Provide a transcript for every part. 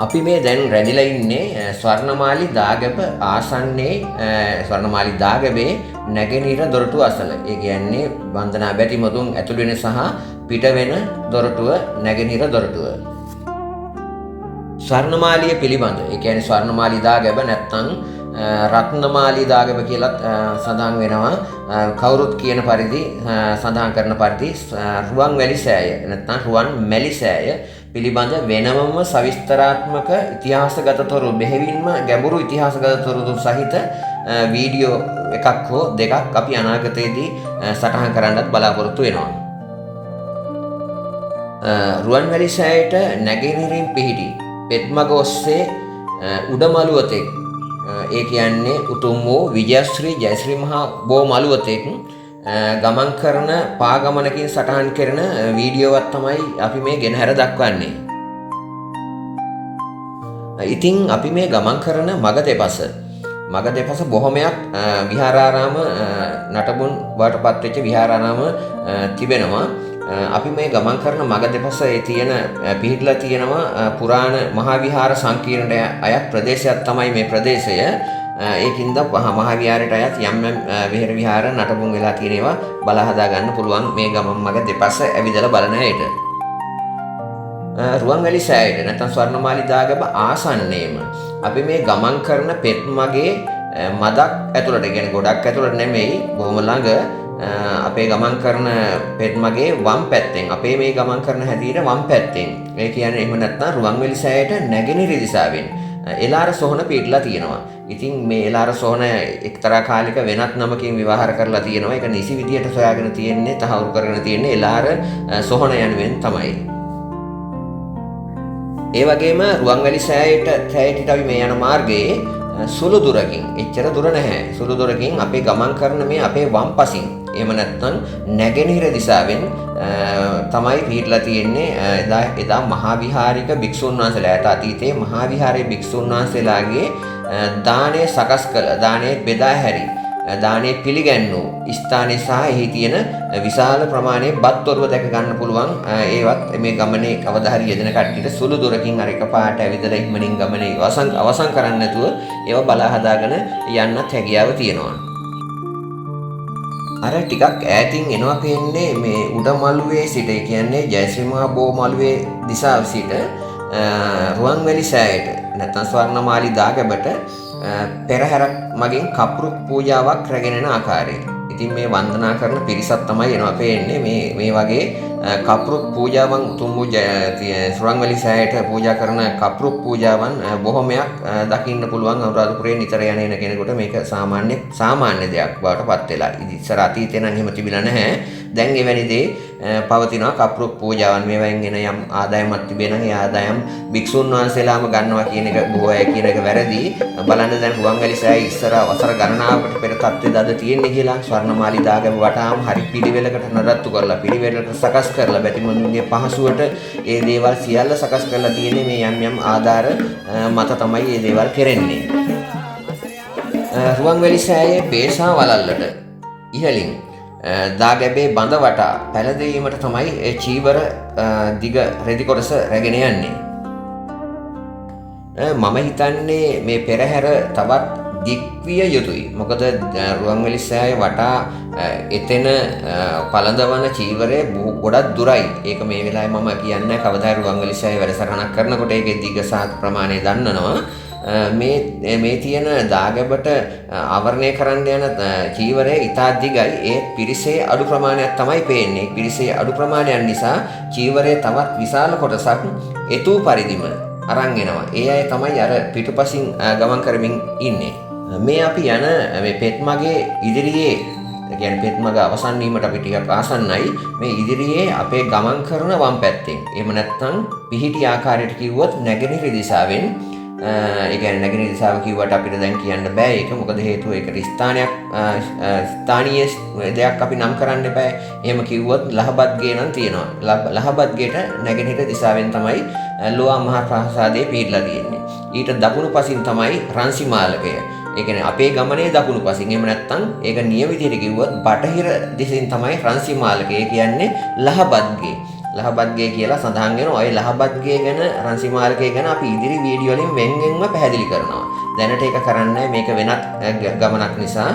අපි මේ දැන් රැඳිලා ඉන්නේ ස්වර්ණමාලි දාගැබ ආසන්නයේ ස්වර්ණමාලි දාගැබේ නැගෙනහිර දොරටුව අසල. ඒ කියන්නේ වන්දනා බැතිමතුන් ඇතුළු වෙන සහ පිට වෙන දොරටුව නැගෙනහිර දොරටුව. ස්වර්ණමාලිය පිළිබඳ ඒ කියන්නේ ස්වර්ණමාලි දාගැබ නැත්නම් රත්නමාලි දාගැබ කියලා සඳහන් වෙනවා. කවුරුත් කියන පරිදි සඳහන් කරන පරිදි රුවන්වැලි සෑය නැත්නම් රුවන් මැලි සෑය පිළිබඳ වෙනමම සවිස්තරාත්මක ඉතිහාසගත තොරතුරු බෙහෙවින්ම ගැඹුරු ඉතිහාසගත තොරතුරු සහිත වීඩියෝ එකක් හෝ දෙකක් අපි අනාගතයේදී සටහන් කරන්නත් බලාපොරොත්තු වෙනවා. රුවන්වැලි සෑයට නැගෙනහිරින් පිහිටි පෙත්මග ඔස්සේ උඩමළුවතෙක් ඒ කියන්නේ උතුම් වූ විජයශ්‍රී ජයශ්‍රී මහා බෝ මළුවතෙක් ගමන් කරන පාගමනකින් සටහන් කරන වීඩියෝවක් තමයි අපි මේ ගෙනහැර දක්වන්නේ. ඉතින් අපි මේ ගමන් කරන මග දෙපස බොහොමයක් විහාරාරාම නටබුන් වටපත් වෙච්ච විහාරාරාම තිබෙනවා. අපි මේ ගමන් කරන මග දෙපස තියෙන පිහිටලා තියෙනවා පුරාණ මහා විහාර සංකීර්ණය අයත් ප්‍රදේශයක් තමයි මේ ප්‍රදේශය. ඒකින්ද මහා විහාරයට අයත් යම් විහෙර විහාර නටබුන් වෙලා තියෙන ඒවා බලා හදා ගන්න පුළුවන් මේ ගමන් මග දෙපස ඇවිදලා බලන ඇයට. රුවන්වැලි සෑයට නැත්නම් ස්වර්ණමාලි දාගැබ ආසන්නයේම අපි මේ ගමන් කරන පෙත් මගේ මදක් ඇතුළට කියන්නේ ගොඩක් ඇතුළට නෙමෙයි බොහොම ළඟ අපේ ගමන් කරන පෙත් මගේ වම් පැත්තෙන් අපේ මේ ගමන් කරන හැටියට වම් පැත්තෙන් ඒ කියන්නේ එහෙම නැත්නම් රුවන්වැලි සෑයට නැගෙනහිර දිශාවෙන් එලාර සොහන පිටලා තියෙනවා. ඉතින් මේ එලාර සොහන එක්තරා කාලික වෙනත් නමකින් විවහාර කරලා තියෙනවා. ඒක නිසි විදියට සොයාගෙන තියෙන්නේ තහවුරු කරගෙන තියෙන්නේ එලාර සොහන යනුවෙන් තමයි. ඒ වගේම රුවන්වැලි සෑයට අපි මේ යන මාර්ගයේ සුළු දුරකින් එච්චර දුර නැහැ. සුළු දුරකින් අපේ ගමන් කරන මේ අපේ වම්පසින් එහෙම නැත්නම් නැගෙනහිර දිශාවෙන් තමයි පිහිටලා තියෙන්නේ එදා මහා විහාරික භික්ෂුන් වහන්සේලාට අතීතයේ මහා විහාරයේ භික්ෂුන් වහන්සේලාගේ දානය සකස් කළ දානය බෙදා හැරි දානය පිළිගන්නු ස්ථානයේ සහ එහි තියෙන විශාල ප්‍රමාණයේ බත් වරුව දැක ගන්න පුළුවන්. ඒවත් මේ ගමනේ කවදා හරි යෙදෙන කට්ටියට සුළු දුරකින් අර එකපාරට ඇවිදලා ඉක්මනින් ගමනේ අවසන් කරන්න නැතුව ඒවා බලා හදාගෙන යන්නත් හැකියාව තියෙනවා. අර ටිකක් ඈතින් එනවා පේන්නේ මේ උඩ මළුවේ සිට ඒ කියන්නේ ජයශ්‍රී මහා බෝ මළුවේ දිශාව සිට රුවන්වැලි සෑයට නැත්නම් ස්වර්ණමාලි දාගැබට පෙරහැරක් මගින් කපුරුක් පූජාවක් රැගෙන යන ආකාරය. ඉතින් මේ වන්දනා කරන පිරිසක් තමයි එනවා පේන්නේ මේ වගේ කපුරුක් පූජාවන් උතුම් වූ රුවන්වැලි සෑයට පූජා කරන කපුරුක් පූජාවන් බොහොමයක් දකින්න පුළුවන්. අනුරාධපුරයේ නිතර යන කෙනෙකුට මේක සාමාන්‍ය දෙයක් බවට පත් වෙලා. ඉතින් අතීතේ නම් එහෙම තිබිලා නැහැ. දැන් එවැනි දේ පවතිනවා කපුරුක් පූජාවන්. මේවෙන් එන යම් ආදායමක් තිබෙන ඒ ආදායම් භික්ෂුන් වහන්සේලාම ගන්නවා කියන එක බොහෝ අය කියන එක වැරදි. බලන්න දැන් රුවන්වැලි සෑය ඉස්සර වසර ගණනාවකට පෙර තත්ත්වයද අද තියෙන්නේ කියලා. ස්වර්ණමාලි දාගැබ වටාම හරි පිළිවෙලකට නඩත්තු කරලා පිළිවෙලකට සකස් කරලා බැතිමතුන්ගේ පහසුවට ඒ දේවල් සියල්ල සකස් කරලා තියෙන්නේ මේ යම් ආධාර මත තමයි මේ දේවල් කෙරෙන්නේ. රුවන්වැලි සෑයේ පේසා වලල්ලට ඉහළින් දාගැබේ බඳ වටා පැලදීමට තමයි ඒ චීවර දිග රෙදි කොටස රැගෙන යන්නේ. මම හිතන්නේ මේ පෙරහැර තවත් දික්විය යුතුයි. මොකද රුවන්වැලි සෑය වටා එතන පළඳවන චීවරය ගොඩක් දුරයි. ඒක මේ වෙලාවේ මම කියන්නේ කවදා රුවන්වැලි සෑය වැඩසටහනක් කරනකොට ඒකේ දිග සහ ප්‍රමාණය දන්නනවා. මේ තියෙන දාගැබට ආවරණය කරන්න යන චීවරය ඉතා දිගයි. ඒ පිරිසේ අඩු ප්‍රමාණයක් තමයි පේන්නේ. පිරිසේ අඩු ප්‍රමාණයක් නිසා චීවරයේ තවත් විශාල කොටසක් එතු පරිදිම අරන් එනවා. ඒ අය තමයි අර පිටුපසින් ගමන් කරමින් ඉන්නේ. මේ අපි යන මේ පෙත්මගේ ඉදිරියේ කියන්නේ පෙත්මග අවසන් වීමට අපි ටිකක් ආසන්නයි. මේ ඉදිරියේ අපේ ගමන් කරන වම් පැත්තෙන් එහෙම නැත්නම් පිහිටි ආකාරයට කිව්වොත් නැගෙනහිර දිශාවෙන් ඒ කියන්නේ නැගෙනහිර දිශාව කිව්වට අපිට දැන් කියන්න බෑ ඒක. මොකද හේතුව ඒකට ස්ථානීය දෙයක් අපි නම් කරන්න බෑ. එහෙම කිව්වොත් ලහබත්ගේ නම් තියෙනවා. ලහබත්ගේට නැගෙනහිර දිශාවෙන් තමයි ලෝවා මහා ප්‍රාසාදයේ පිහිටලා තියෙන්නේ. ඊට දකුණු පසින් තමයි රන්සිමාලකය. ඒ කියන්නේ අපේ ගමනේ දකුණු පසින්. එහෙම නැත්නම් ඒක නියම විදිහට කිව්වොත් බටහිර දිශෙන් තමයි රන්සිමාලකය. ඒ කියන්නේ ලහබත්ගේ. ලහබත්ගේ කියලා සඳහන් වෙනවා. ඔය ලහබත්ගේ ගැන රන්සිමාලකේ ගැන අපි ඉදිරි වීඩියෝ වලින් වෙන්වෙන්ම පැහැදිලි කරනවා. දැනට ඒක කරන්නේ මේක වෙනත් ගමනක් නිසා.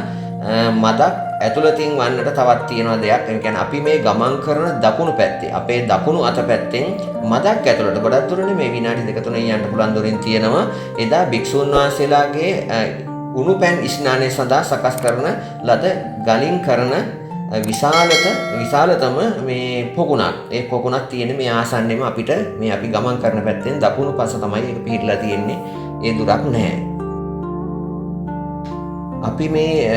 මදක් ඇතුළතින් වන්නට තවත් තියෙනවා දෙයක්. ඒ කියන්නේ අපි මේ ගමන් කරන දකුණු පැත්තේ අපේ දකුණු අත පැත්තෙන් මදක් ඇතුළට ගොඩක් දුර නෙමෙයි විනාඩි 2-3 යන්න පුළුවන් දුරින් තියෙනවා. එදා භික්ෂුන් වහන්සේලාගේ උණු පැන් ස්නානය සඳහා සකස් කරන ලද ගලින් කරන විශාලතම මේ පොකුණක්. ඒ පොකුණක් තියෙන මේ ආසන්නෙම අපිට මේ අපි ගමන් කරන පැත්තෙන් දකුණු පස තමයි ඒක පිහිටලා තියෙන්නේ. ඒ දුරක් නැහැ. අපි මේ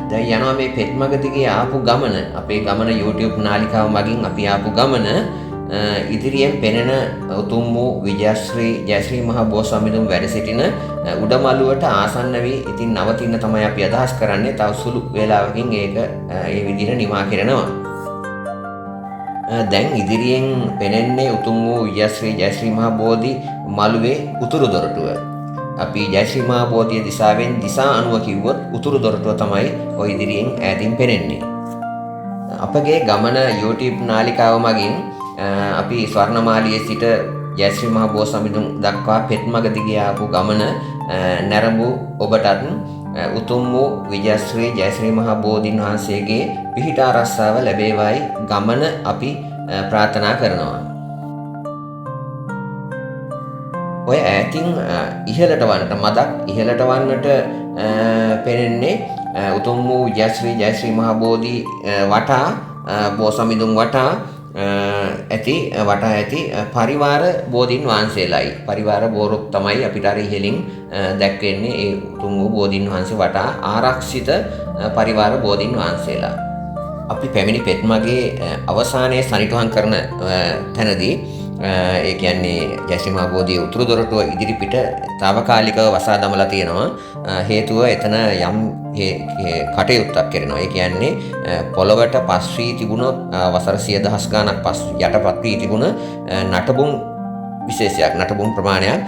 දැන් යනවා මේ පෙත්මග දිගේ ආපු ගමන අපේ ගමන YouTube නාලිකාව මගින් අපි ආපු ගමන ඉදිරියෙන් පෙනෙන උතුම් වූ විජයශ්‍රී ජයශ්‍රී මහ බෝසත්මිඳුන් වැඩ සිටින උඩමළුවට ආසන්න වී ඉතින් නවතින්න තමයි අපි අදහස් කරන්නේ. තව සුළු වේලාවකින් ඒක ඒ විදිහට නිමා කරනවා. දැන් ඉදිරියෙන් පෙනෙන්නේ උතුම් වූ විජයශ්‍රී ජයශ්‍රී මහ බෝධි මළුවේ උතුරු දොරටුව. අපි ජයශ්‍රී මහ බෝධිය දිසාවෙන් දිසා අනුව කිව්වොත් උතුරු දොරටුව තමයි ඔය ඉදිරියෙන් ඈතින් පෙනෙන්නේ. අපගේ ගමන YouTube නාලිකාව මගින් අපි ස්වර්ණමාලියේ සිට ජයශ්‍රී මහ බෝසත්මිඳුන් දක්වා පෙත්මග දිගේ ආපු ගමන නැරඹු ඔබටත් උතුම් වූ විජයශ්‍රී ජයශ්‍රී මහ බෝධීන් වහන්සේගේ පිහිට ආරක්ෂාව ලැබේවායි ගමන අපි ප්‍රාර්ථනා කරනවා. ඔය ඈතින් ඉහළට වන්නට මදක් ඉහළට වන්නට පෙනෙන්නේ උතුම් වූ විජයශ්‍රී ජයශ්‍රී මහ බෝධි වටා බෝසත්මිඳුන් වටා ඇති පරිවාර බෝධීන් වහන්සේලායි. පරිවාර බෝරුක් තමයි අපිට අර ඉහළින් දැක්වෙන්නේ. ඒ උතුම් වූ බෝධීන් වහන්සේ වටා ආරක්ෂිත පරිවාර බෝධීන් වහන්සේලා. අපි පැමිණි පෙත්මගේ අවසානයේ සනිටුහන් කරන තැනදී ඒ කියන්නේ ජයශ්‍රී මහ බෝධියේ උතුරු දොරටුව ඉදිරිපිට తాවකාලිකව වසා දමලා තියෙනවා. හේතුව එතන යම් කටයුත්තක් කරනවා. ඒ කියන්නේ පොළවට පස් වී තිබුණොත් වසර 100,000 ගණක් පස් යටපත් වී තිබුණ නටබුන් විශේෂයක් නටබුන් ප්‍රමාණයක්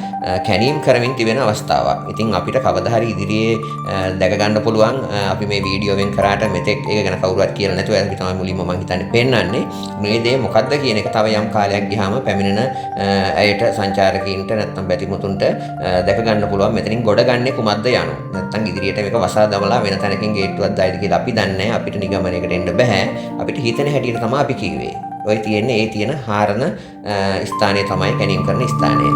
කැණීම් කරමින් තිබෙන අවස්ථාවක්. ඉතින් අපිට කවදා හරි ඉදිරියේ දැක ගන්න පුළුවන්. අපි මේ වීඩියෝවෙන් කරාට මෙතෙක් ඒක ගැන කවුරුවත් කියලා නැතුව අපි තමයි මුලින්ම මම හිතන්නේ පෙන්වන්නේ. මේ දේ මොකද්ද කියන එක තව යම් කාලයක් ගියාම පැමිණෙන ඇයට සංචාරකීන්ට නැත්නම් බැතිමුතුන්ට දැක ගන්න පුළුවන් මෙතනින් ගොඩ ගන්නේ කුමක්ද යනු. නැත්නම් ඉදිරියට මේක වසා දමලා වෙන තැනකින් ගේට්ටුවක් දායිද කියලා අපි දන්නේ නැහැ. අපිට නිගමනයකට එන්න බෑ. අපිට හිතෙන හැටියට තමයි අපි කිව්වේ. ඔය තියෙන්නේ ඒ තියෙන හාරන ස්ථානය තමයි කැණීම් කරන ස්ථානය.